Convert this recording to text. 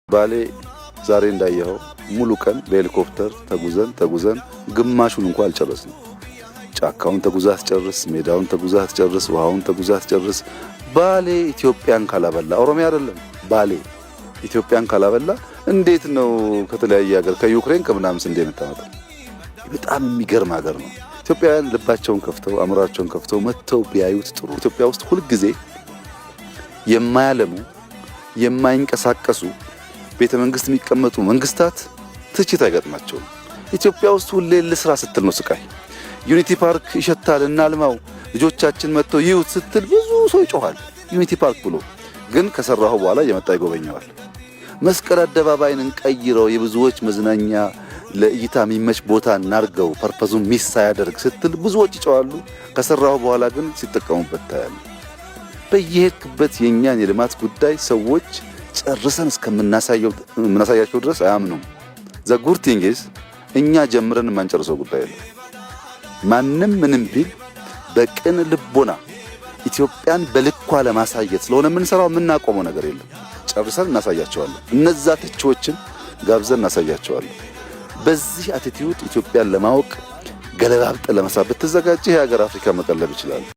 ባሌ ዛሬ እንዳየኸው ሙሉ ቀን በሄሊኮፕተር ተጉዘን ግማሹን እንኳን አልጨረስንም። ጫካውን ተጉዘህ አትጨርስ፣ ሜዳውን ተጉዘህ አትጨርስ፣ ውሃውን ተጉዘህ አትጨርስ። ባሌ ኢትዮጵያን ካላበላ ኦሮሚያ አይደለም ባሌ ኢትዮጵያን ካላበላ እንዴት ነው ከተለያየ ሀገር ከዩክሬን ከምናምን ስንዴ የምታመጣው? በጣም የሚገርም ሀገር ነው። ኢትዮጵያውያን ልባቸውን ከፍተው አእምሯቸውን ከፍተው መጥተው ቢያዩት ጥሩ። ኢትዮጵያ ውስጥ ሁሉ ጊዜ የማያለሙ የማይንቀሳቀሱ ቤተ መንግስት የሚቀመጡ መንግስታት ትችት አይገጥማቸውም። ኢትዮጵያ ውስጥ ሁሌ ልስራ ስትል ነው ስቃይ። ዩኒቲ ፓርክ ይሸታል እናልማው ልጆቻችን መጥተው ይዩት ስትል ብዙ ሰው ይጮሃል ዩኒቲ ፓርክ ብሎ፣ ግን ከሰራው በኋላ እየመጣ ይጎበኘዋል። መስቀል አደባባይን እንቀይረው የብዙዎች መዝናኛ ለእይታ የሚመች ቦታ እናርገው ፐርፐዙን ሚስ ሳያደርግ ስትል ብዙዎች ይጮሃሉ። ከሰራው በኋላ ግን ሲጠቀሙበት ታያለ። በየሄድክበት የኛን የልማት ጉዳይ ሰዎች ጨርሰን እስከምናሳያቸው ድረስ አያምኑም። ዘ ጉድ ቲንግ ኢዝ እኛ ጀምረን የማንጨርሰው ጉዳይ ነው። ማንም ምንም ቢል በቅን ልቦና ኢትዮጵያን በልኳ ለማሳየት ስለሆነ የምንሰራው የምናቆመው ነገር የለም። ጨርሰን እናሳያቸዋለን። እነዛ ተቺዎችን ጋብዘን እናሳያቸዋለን። በዚህ አቲቲዩድ ኢትዮጵያን ለማወቅ ገለባብጠ ለመስራት ብትዘጋጅ የሀገር አፍሪካ መቀለብ ይችላል።